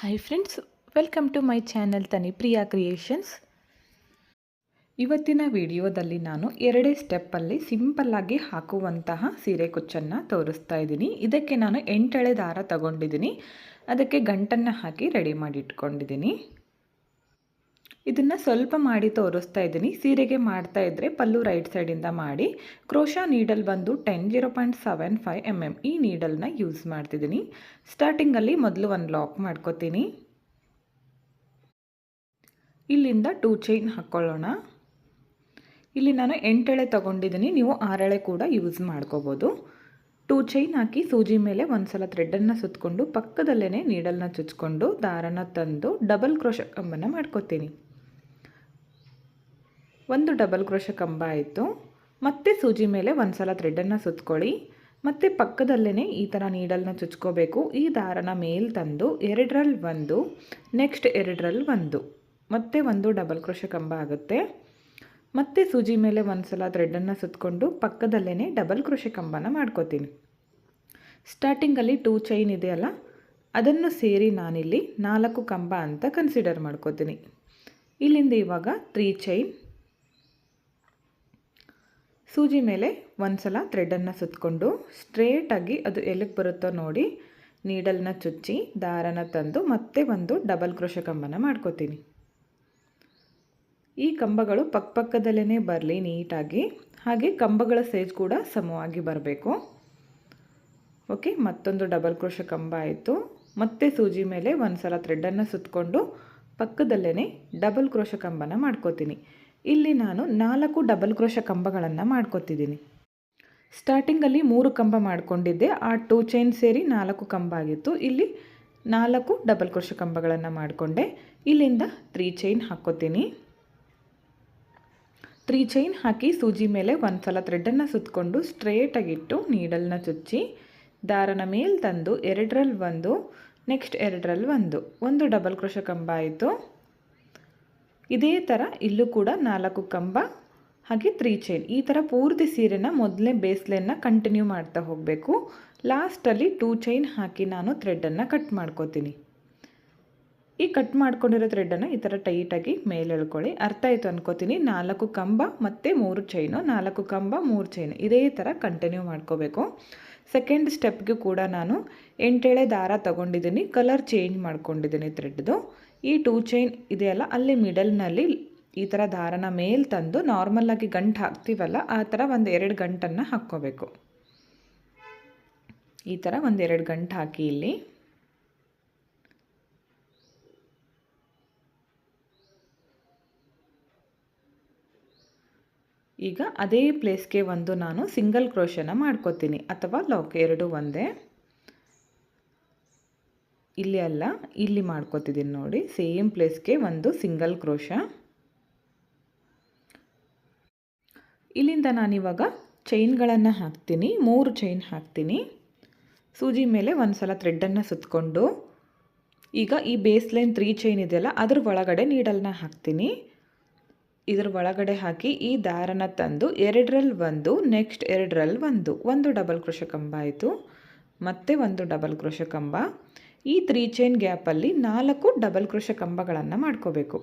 Hi friends, welcome to my channel Tanipriya creations. ಇವತ್ತಿನ ವಿಡಿಯೋದಲ್ಲಿ ನಾನು ಎರಡೇ ಸ್ಟೆಪ್ಪಲ್ಲಿ ಸಿಂಪಲ್ಲಾಗಿ ಹಾಕುವಂತಹ ಸೀರೆ ಕುಚ್ಚನ್ನು ತೋರಿಸ್ತಾ ಇದ್ದೀನಿ. ಇದಕ್ಕೆ ನಾನು 8 ಎಳೆ ದಾರ ತಗೊಂಡಿದ್ದೀನಿ. ಅದಕ್ಕೆ ಗಂಟನ್ನು ಹಾಕಿ ರೆಡಿ ಮಾಡಿ ಇಟ್ಕೊಂಡಿದ್ದೀನಿ. ಇದನ್ನು ಸ್ವಲ್ಪ ಮಾಡಿ ತೋರಿಸ್ತಾ ಇದ್ದೀನಿ. ಸೀರೆಗೆ ಮಾಡ್ತಾ ಇದ್ದರೆ ಪಲ್ಲು ರೈಟ್ ಸೈಡಿಂದ ಮಾಡಿ. ಕ್ರೋಶಾ ನೀಡಲ್ ಬಂದು 0.75 mm ಈ ನೀಡಲ್ನ ಯೂಸ್ ಮಾಡ್ತಿದ್ದೀನಿ. ಸ್ಟಾರ್ಟಿಂಗಲ್ಲಿ ಮೊದಲು ಒಂದು ಲಾಕ್ ಮಾಡ್ಕೋತೀನಿ. ಇಲ್ಲಿಂದ 2 ಚೈನ್ ಹಾಕ್ಕೊಳ್ಳೋಣ. ಇಲ್ಲಿ ನಾನು 8 ಎಳೆ ತಗೊಂಡಿದ್ದೀನಿ, ನೀವು 6 ಎಳೆ ಕೂಡ ಯೂಸ್ ಮಾಡ್ಕೋಬೋದು. 2 ಚೈನ್ ಹಾಕಿ ಸೂಜಿ ಮೇಲೆ ಒಂದು ಸಲ ಥ್ರೆಡನ್ನು ಸುತ್ತಕೊಂಡು ಪಕ್ಕದಲ್ಲೇ ನೀಡಲ್ನ ಚುಚ್ಕೊಂಡು ದಾರನ ತಂದು ಡಬಲ್ ಕ್ರೋಶ ಕಂಬನ ಮಾಡ್ಕೋತೀನಿ. ಒಂದು ಡಬಲ್ ಕ್ರೋಶ ಕಂಬ ಆಯಿತು. ಮತ್ತೆ ಸೂಜಿ ಮೇಲೆ ಒಂದು ಸಲ ಥ್ರೆಡನ್ನು ಸುತ್ಕೊಳ್ಳಿ. ಮತ್ತು ಪಕ್ಕದಲ್ಲೇ ಈ ಥರ ನೀಡಲ್ನ ಚುಚ್ಕೋಬೇಕು. ಈ ದಾರನ ಮೇಲೆ ತಂದು 2ರಲ್ಲಿ 1, ನೆಕ್ಸ್ಟ್ 2ರಲ್ಲಿ 1, ಮತ್ತೆ ಒಂದು ಡಬಲ್ ಕ್ರೋಶ ಕಂಬ ಆಗುತ್ತೆ. ಮತ್ತೆ ಸೂಜಿ ಮೇಲೆ ಒಂದು ಸಲ ಥ್ರೆಡನ್ನು ಸುತ್ತಕೊಂಡು ಪಕ್ಕದಲ್ಲೇ ಡಬಲ್ ಕ್ರೋಶ ಕಂಬನ ಮಾಡ್ಕೋತೀನಿ. ಸ್ಟಾರ್ಟಿಂಗಲ್ಲಿ 2 ಚೈನ್ ಇದೆಯಲ್ಲ, ಅದನ್ನು ಸೇರಿ ನಾನಿಲ್ಲಿ 4 ಕಂಬ ಅಂತ ಕನ್ಸಿಡರ್ ಮಾಡ್ಕೋತೀನಿ. ಇಲ್ಲಿಂದ ಇವಾಗ 3 ಚೈನ್, ಸೂಜಿ ಮೇಲೆ ಒಂದು ಸಲ ಥ್ರೆಡನ್ನು ಸುತ್ತಕೊಂಡು ಸ್ಟ್ರೇಟಾಗಿ ಅದು ಎಲ್ಲಿಗೆ ಬರುತ್ತೋ ನೋಡಿ ನೀಡಲ್ನ ಚುಚ್ಚಿ ದಾರನ ತಂದು ಮತ್ತೆ ಒಂದು ಡಬಲ್ ಕ್ರೋಶ ಕಂಬನ ಮಾಡ್ಕೋತೀನಿ. ಈ ಕಂಬಗಳು ಪಕ್ಕದಲ್ಲೇ ಬರಲಿ ನೀಟಾಗಿ, ಹಾಗೆ ಕಂಬಗಳ ಸೈಜ್ ಕೂಡ ಸಮವಾಗಿ ಬರಬೇಕು. ಓಕೆ, ಮತ್ತೊಂದು ಡಬಲ್ ಕ್ರೋಶ ಕಂಬ ಆಯಿತು. ಮತ್ತೆ ಸೂಜಿ ಮೇಲೆ ಒಂದು ಸಲ ಥ್ರೆಡನ್ನು ಸುತ್ತಕೊಂಡು ಪಕ್ಕದಲ್ಲೇ ಡಬಲ್ ಕ್ರೋಶ ಕಂಬನ ಮಾಡ್ಕೋತೀನಿ. ಇಲ್ಲಿ ನಾನು 4 ಡಬಲ್ ಕ್ರೋಶ ಕಂಬಗಳನ್ನು ಮಾಡ್ಕೋತಿದ್ದೀನಿ. ಸ್ಟಾರ್ಟಿಂಗಲ್ಲಿ 3 ಕಂಬ ಮಾಡ್ಕೊಂಡಿದ್ದೆ, ಆ 2 ಚೈನ್ ಸೇರಿ 4 ಕಂಬ ಆಗಿತ್ತು. ಇಲ್ಲಿ 4 ಡಬಲ್ ಕ್ರೋಶ ಕಂಬಗಳನ್ನು ಮಾಡಿಕೊಂಡೆ. ಇಲ್ಲಿಂದ 3 ಚೈನ್ ಹಾಕ್ಕೋತೀನಿ. 3 ಚೈನ್ ಹಾಕಿ ಸೂಜಿ ಮೇಲೆ ಒಂದು ಸಲ ಥ್ರೆಡನ್ನು ಸುತ್ತಕೊಂಡು ಸ್ಟ್ರೇಟಾಗಿಟ್ಟು ನೀಡಲ್ನ ಚುಚ್ಚಿ ದಾರನ ಮೇಲೆ ತಂದು 2ರಲ್ಲಿ 1, ನೆಕ್ಸ್ಟ್ 2ರಲ್ಲಿ 1, ಒಂದು ಡಬಲ್ ಕ್ರೋಶ ಕಂಬ ಆಯಿತು. ಇದೇ ಥರ ಇಲ್ಲೂ ಕೂಡ 4 ಕಂಬ ಹಾಗೆ 3 ಚೈನ್. ಈ ಥರ ಪೂರ್ತಿ ಸೀರೆನ ಮೊದಲನೇ ಬೇಸ್ ಲೈನ್ನ ಕಂಟಿನ್ಯೂ ಮಾಡ್ತಾ ಹೋಗಬೇಕು. ಲಾಸ್ಟಲ್ಲಿ 2 ಚೈನ್ ಹಾಕಿ ನಾನು ಥ್ರೆಡನ್ನು ಕಟ್ ಮಾಡ್ಕೋತೀನಿ. ಈ ಕಟ್ ಮಾಡ್ಕೊಂಡಿರೋ ಥ್ರೆಡನ್ನು ಈ ಥರ ಟೈಟಾಗಿ ಮೇಲೆ ಎಳ್ಕೊಳ್ಳಿ. ಅರ್ಥ ಆಯಿತು ಅನ್ಕೋತೀನಿ. 4 ಕಂಬ ಮತ್ತು 3 ಚೈನು, 4 ಕಂಬ 3 ಚೈನು, ಇದೇ ಥರ ಕಂಟಿನ್ಯೂ ಮಾಡ್ಕೋಬೇಕು. ಸೆಕೆಂಡ್ ಸ್ಟೆಪ್ಗೂ ಕೂಡ ನಾನು 8 ಎಳೆ ದಾರ ತಗೊಂಡಿದ್ದೀನಿ, ಕಲರ್ ಚೇಂಜ್ ಮಾಡ್ಕೊಂಡಿದ್ದೀನಿ ಥ್ರೆಡ್ದು. ಈ 2 ಚೈನ್ ಇದೆಯಲ್ಲ, ಅಲ್ಲಿ ಮಿಡಲ್ನಲ್ಲಿ ಈ ಥರ ದಾರನ ಮೇಲೆ ತಂದು ನಾರ್ಮಲ್ಲಾಗಿ ಗಂಟು ಹಾಕ್ತೀವಲ್ಲ, ಆ ಥರ ಒಂದು 2 ಗಂಟನ್ನು ಹಾಕ್ಕೋಬೇಕು. ಈ ಥರ ಒಂದು 2 ಗಂಟು ಹಾಕಿ ಇಲ್ಲಿ ಈಗ ಅದೇ ಪ್ಲೇಸ್ಗೆ ಒಂದು ನಾನು ಸಿಂಗಲ್ ಕ್ರೋಶನ ಮಾಡ್ಕೋತೀನಿ, ಅಥವಾ ಲಾಕ್, ಎರಡು ಒಂದೇ. ಇಲ್ಲಿ ಅಲ್ಲ, ಇಲ್ಲಿ ಮಾಡ್ಕೋತಿದ್ದೀನಿ ನೋಡಿ. ಸೇಮ್ ಪ್ಲೇಸ್ಗೆ ಒಂದು ಸಿಂಗಲ್ ಕ್ರೋಶ. ಇಲ್ಲಿಂದ ನಾನಿವಾಗ ಚೈನ್ಗಳನ್ನು ಹಾಕ್ತೀನಿ. 3 ಚೈನ್ ಹಾಕ್ತೀನಿ. ಸೂಜಿ ಮೇಲೆ ಒಂದು ಸಲ ಥ್ರೆಡನ್ನು ಸುತ್ತಕೊಂಡು ಈಗ ಈ ಬೇಸ್ ಲೈನ್ 3 ಚೈನ್ ಇದೆಯಲ್ಲ, ಅದ್ರ ಒಳಗಡೆ ನೀಡಲ್ನ ಹಾಕ್ತೀನಿ. ಇದ್ರ ಒಳಗಡೆ ಹಾಕಿ ಈ ದಾರನ ತಂದು 2ರಲ್ಲಿ 1, ನೆಕ್ಸ್ಟ್ 2ರಲ್ಲಿ 1, ಒಂದು ಡಬಲ್ ಕ್ರೋಶ ಕಂಬ ಆಯಿತು. ಮತ್ತೆ ಒಂದು ಡಬಲ್ ಕ್ರೋಶ ಕಂಬ. ಈ 3 ಚೈನ್ ಗ್ಯಾಪಲ್ಲಿ 4 ಡಬಲ್ ಕ್ರೋಶ ಕಂಬಗಳನ್ನು ಮಾಡ್ಕೋಬೇಕು.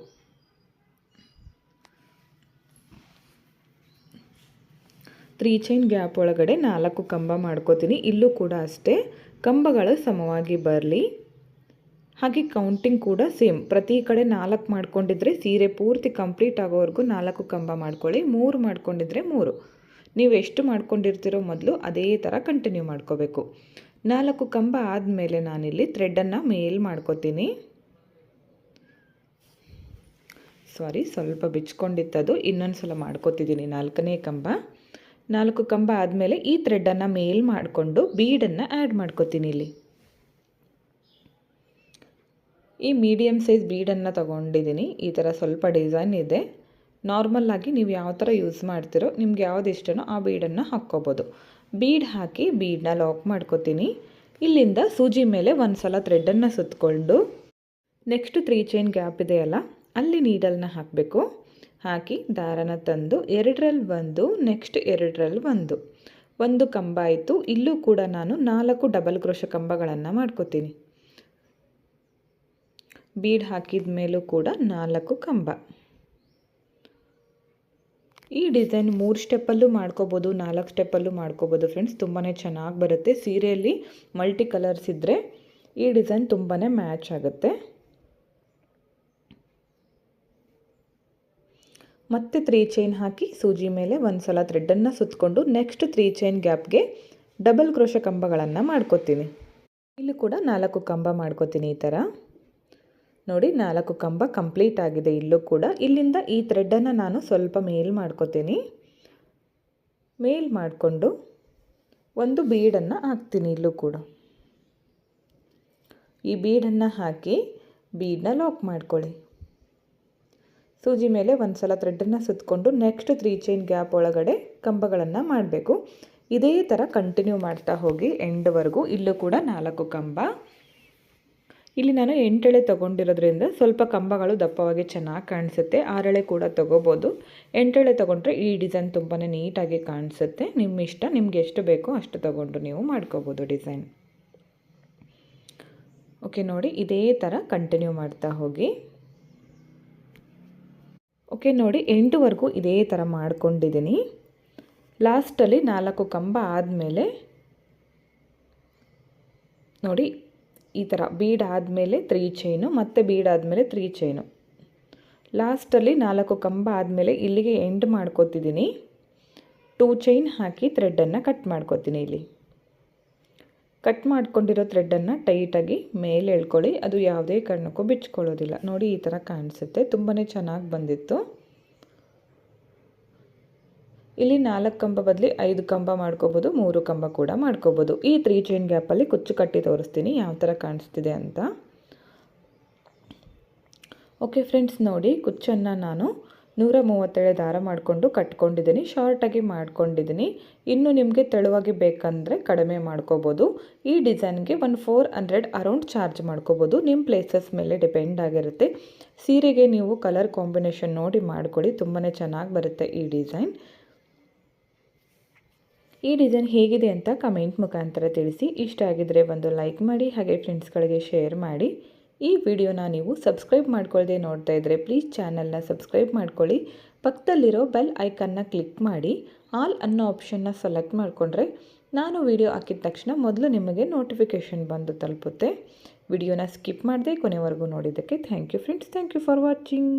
ತ್ರೀ ಚೈನ್ ಗ್ಯಾಪ್ ಒಳಗಡೆ 4 ಕಂಬ ಮಾಡ್ಕೋತೀನಿ. ಇಲ್ಲೂ ಕೂಡ ಅಷ್ಟೇ, ಕಂಬಗಳು ಸಮವಾಗಿ ಬರಲಿ. ಹಾಗೆ ಕೌಂಟಿಂಗ್ ಕೂಡ ಸೇಮ್, ಪ್ರತಿ ಕಡೆ 4 ಮಾಡ್ಕೊಂಡಿದ್ರೆ ಸೀರೆ ಪೂರ್ತಿ ಕಂಪ್ಲೀಟ್ ಆಗೋವರೆಗೂ 4 ಕಂಬ ಮಾಡ್ಕೊಳ್ಳಿ. 3 ಮಾಡ್ಕೊಂಡಿದ್ರೆ 3. ನೀವು ಎಷ್ಟು ಮಾಡ್ಕೊಂಡಿರ್ತೀರೋ ಮೊದಲು ಅದೇ ಥರ ಕಂಟಿನ್ಯೂ ಮಾಡ್ಕೋಬೇಕು. 4 ಕಂಬ ಆದಮೇಲೆ ನಾನಿಲ್ಲಿ ಥ್ರೆಡನ್ನು ಮೇಲ್ ಮಾಡ್ಕೋತೀನಿ. ಸ್ವಲ್ಪ ಬಿಚ್ಕೊಂಡಿತ್ತದು, ಇನ್ನೊಂದು ಸಲ ಮಾಡ್ಕೋತಿದ್ದೀನಿ. 4ನೇ ಕಂಬ. 4 ಕಂಬ ಆದಮೇಲೆ ಈ ಥ್ರೆಡನ್ನು ಮೇಲ್ ಮಾಡಿಕೊಂಡು ಬೀಡನ್ನು ಆ್ಯಡ್ ಮಾಡ್ಕೋತೀನಿ. ಇಲ್ಲಿ ಈ ಮೀಡಿಯಮ್ ಸೈಜ್ ಬೀಡನ್ನು ತೊಗೊಂಡಿದ್ದೀನಿ. ಈ ಥರ ಸ್ವಲ್ಪ ಡಿಸೈನ್ ಇದೆ. ನಾರ್ಮಲ್ಲಾಗಿ ನೀವು ಯಾವ ಥರ ಯೂಸ್ ಮಾಡ್ತೀರೋ, ನಿಮ್ಗೆ ಯಾವ್ದು ಇಷ್ಟನೋ ಆ ಬೀಡನ್ನು ಹಾಕ್ಕೋಬೋದು. ಬೀಡ್ ಹಾಕಿ ಬೀಡನ್ನ ಲಾಕ್ ಮಾಡ್ಕೋತೀನಿ. ಇಲ್ಲಿಂದ ಸೂಜಿ ಮೇಲೆ ಒಂದು ಸಲ ಥ್ರೆಡನ್ನು ಸುತ್ತಕೊಂಡು ನೆಕ್ಸ್ಟ್ 3 ಚೈನ್ ಗ್ಯಾಪ್ ಇದೆಯಲ್ಲ, ಅಲ್ಲಿ ನೀಡಲ್ನ ಹಾಕಬೇಕು. ಹಾಕಿ ದಾರನ ತಂದು 2ರಲ್ಲಿ 1, ನೆಕ್ಸ್ಟ್ 2ರಲ್ಲಿ 1, ಒಂದು ಕಂಬ ಆಯಿತು. ಇಲ್ಲೂ ಕೂಡ ನಾನು 4 ಡಬಲ್ ಕ್ರೋಶ ಕಂಬಗಳನ್ನು ಮಾಡ್ಕೋತೀನಿ. ಬೀಡ್ ಹಾಕಿದ ಮೇಲೂ ಕೂಡ 4 ಕಂಬ. ಈ ಡಿಸೈನ್ 3 ಸ್ಟೆಪ್ಪಲ್ಲೂ ಮಾಡ್ಕೋಬೋದು, 4 ಸ್ಟೆಪ್ಪಲ್ಲೂ ಮಾಡ್ಕೋಬೋದು ಫ್ರೆಂಡ್ಸ್. ತುಂಬಾ ಚೆನ್ನಾಗಿ ಬರುತ್ತೆ. ಸೀರೆಯಲ್ಲಿ ಮಲ್ಟಿ ಕಲರ್ಸ್ ಇದ್ದರೆ ಈ ಡಿಸೈನ್ ತುಂಬಾ ಮ್ಯಾಚ್ ಆಗುತ್ತೆ. ಮತ್ತೆ 3 ಚೈನ್ ಹಾಕಿ ಸೂಜಿ ಮೇಲೆ ಒಂದು ಸಲ ಥ್ರೆಡ್ಡನ್ನು ಸುತ್ತಕೊಂಡು ನೆಕ್ಸ್ಟ್ 3 ಚೈನ್ ಗ್ಯಾಪ್ಗೆ ಡಬಲ್ ಕ್ರೋಶೆ ಕಂಬಗಳನ್ನು ಮಾಡ್ಕೋತೀನಿ. ಇಲ್ಲಿ ಕೂಡ 4 ಕಂಬ ಮಾಡ್ಕೋತೀನಿ. ಈ ಥರ ನೋಡಿ 4 ಕಂಬ ಕಂಪ್ಲೀಟ್ ಆಗಿದೆ. ಇಲ್ಲೂ ಕೂಡ ಇಲ್ಲಿಂದ ಈ ಥ್ರೆಡ್ಡನ್ನು ನಾನು ಸ್ವಲ್ಪ ಮೇಲ್ ಮಾಡ್ಕೋತೀನಿ. ಮೇಲ್ ಮಾಡಿಕೊಂಡು ಒಂದು ಬೀಡನ್ನು ಹಾಕ್ತೀನಿ. ಇಲ್ಲೂ ಕೂಡ ಈ ಬೀಡನ್ನು ಹಾಕಿ ಬೀಡನ್ನ ಲಾಕ್ ಮಾಡ್ಕೊಳ್ಳಿ. ಸೂಜಿ ಮೇಲೆ ಒಂದು ಸಲ ಥ್ರೆಡ್ಡನ್ನು ಸುತ್ತಕೊಂಡು ನೆಕ್ಸ್ಟ್ 3 ಚೈನ್ ಗ್ಯಾಪ್ ಒಳಗಡೆ ಕಂಬಗಳನ್ನು ಮಾಡಬೇಕು. ಇದೇ ಥರ ಕಂಟಿನ್ಯೂ ಮಾಡ್ತಾ ಹೋಗಿ ಎಂಡ್ವರೆಗೂ. ಇಲ್ಲೂ ಕೂಡ 4 ಕಂಬ. ಇಲ್ಲಿ ನಾನು 8 ಎಳೆ ತೊಗೊಂಡಿರೋದ್ರಿಂದ ಸ್ವಲ್ಪ ಕಂಬಗಳು ದಪ್ಪವಾಗಿ ಚೆನ್ನಾಗಿ ಕಾಣಿಸುತ್ತೆ. 6 ಎಳೆ ಕೂಡ ತೊಗೋಬೋದು. 8 ಎಳೆ ತೊಗೊಂಡ್ರೆ ಈ ಡಿಸೈನ್ ತುಂಬಾ ನೀಟಾಗಿ ಕಾಣಿಸುತ್ತೆ. ನಿಮ್ಮ ಇಷ್ಟ, ನಿಮ್ಗೆ ಎಷ್ಟು ಬೇಕೋ ಅಷ್ಟು ತೊಗೊಂಡು ನೀವು ಮಾಡ್ಕೋಬೋದು ಡಿಸೈನ್. ಓಕೆ ನೋಡಿ, ಇದೇ ಥರ ಕಂಟಿನ್ಯೂ ಮಾಡ್ತಾ ಹೋಗಿ. ಓಕೆ ನೋಡಿ, ಎಂಡ್ವರೆಗೂ ಇದೇ ಥರ ಮಾಡ್ಕೊಂಡಿದ್ದೀನಿ. ಲಾಸ್ಟಲ್ಲಿ 4 ಕಂಬ ಆದಮೇಲೆ ನೋಡಿ ಈ ಥರ ಬೀಡ್ ಆದಮೇಲೆ 3 ಚೈನು, ಮತ್ತು ಬೀಡ್ ಆದಮೇಲೆ 3 ಚೈನು. ಲಾಸ್ಟಲ್ಲಿ 4 ಕಂಬ ಆದಮೇಲೆ ಇಲ್ಲಿಗೆ ಎಂಡ್ ಮಾಡ್ಕೋತಿದ್ದೀನಿ. 2 ಚೈನ್ ಹಾಕಿ ಥ್ರೆಡ್ಡನ್ನು ಕಟ್ ಮಾಡ್ಕೋತೀನಿ. ಇಲ್ಲಿ ಕಟ್ ಮಾಡ್ಕೊಂಡಿರೋ ಥ್ರೆಡ್ಡನ್ನು ಟೈಟಾಗಿ ಮೇಲೆ ಎಳ್ಕೊಳ್ಳಿ. ಅದು ಯಾವುದೇ ಕಾರಣಕ್ಕೂ ಬಿಚ್ಕೊಳ್ಳೋದಿಲ್ಲ. ನೋಡಿ ಈ ಥರ ಕಾಣಿಸುತ್ತೆ. ತುಂಬಾ ಚೆನ್ನಾಗಿ ಬಂದಿತ್ತು. ಇಲ್ಲಿ 4 ಕಂಬ ಬದಲಿ 5 ಕಂಬ ಮಾಡ್ಕೋಬೋದು, 3 ಕಂಬ ಕೂಡ ಮಾಡ್ಕೋಬೋದು. ಈ 3 ಚೈನ್ ಗ್ಯಾಪಲ್ಲಿ ಕುಚ್ಚು ಕಟ್ಟಿ ತೋರಿಸ್ತೀನಿ ಯಾವ ಥರ ಕಾಣಿಸ್ತಿದೆ ಅಂತ. ಓಕೆ ಫ್ರೆಂಡ್ಸ್, ನೋಡಿ ಕುಚ್ಚನ್ನು ನಾನು 137 ದಾರ ಮಾಡಿಕೊಂಡು ಕಟ್ಕೊಂಡಿದ್ದೀನಿ. ಶಾರ್ಟಾಗಿ ಮಾಡ್ಕೊಂಡಿದ್ದೀನಿ. ಇನ್ನು ನಿಮಗೆ ತೆಳುವಾಗಿ ಬೇಕಂದರೆ ಕಡಿಮೆ ಮಾಡ್ಕೋಬೋದು. ಈ ಡಿಸೈನ್ಗೆ 400 ಅರೌಂಡ್ ಚಾರ್ಜ್ ಮಾಡ್ಕೋಬೋದು. ನಿಮ್ಮ ಪ್ಲೇಸಸ್ ಮೇಲೆ ಡಿಪೆಂಡ್ ಆಗಿರುತ್ತೆ. ಸೀರೆಗೆ ನೀವು ಕಲರ್ ಕಾಂಬಿನೇಷನ್ ನೋಡಿ ಮಾಡ್ಕೊಳ್ಳಿ. ತುಂಬಾ ಚೆನ್ನಾಗಿ ಬರುತ್ತೆ ಈ ಡಿಸೈನ್. ಈ ಡಿಸೈನ್ ಹೇಗಿದೆ ಅಂತ ಕಮೆಂಟ್ ಮುಖಾಂತರ ತಿಳಿಸಿ. ಇಷ್ಟ ಆಗಿದ್ರೆ ಒಂದು ಲೈಕ್ ಮಾಡಿ, ಹಾಗೆ ಫ್ರೆಂಡ್ಸ್ಗಳಿಗೆ ಶೇರ್ ಮಾಡಿ. ಈ ವಿಡಿಯೋನ ನೀವು ಸಬ್ಸ್ಕ್ರೈಬ್ ಮಾಡ್ಕೊಳ್ಳದೆ ನೋಡ್ತಾ ಇದ್ದರೆ ಪ್ಲೀಸ್ ಚಾನಲ್ನ ಸಬ್ಸ್ಕ್ರೈಬ್ ಮಾಡ್ಕೊಳ್ಳಿ. ಪಕ್ಕದಲ್ಲಿರೋ ಬೆಲ್ ಐಕನ್ನ ಕ್ಲಿಕ್ ಮಾಡಿ ಆಲ್ ಅನ್ನೋ ಆಪ್ಷನ್ನ ಸೆಲೆಕ್ಟ್ ಮಾಡಿಕೊಂಡ್ರೆ ನಾನು ವಿಡಿಯೋ ಹಾಕಿದ ತಕ್ಷಣ ಮೊದಲು ನಿಮಗೆ ನೋಟಿಫಿಕೇಷನ್ ಬಂದು ತಲುಪುತ್ತೆ. ವಿಡಿಯೋನ ಸ್ಕಿಪ್ ಮಾಡದೆ ಕೊನೆವರೆಗೂ ನೋಡಿದ್ದಕ್ಕೆ thank you friends. Thank you for watching.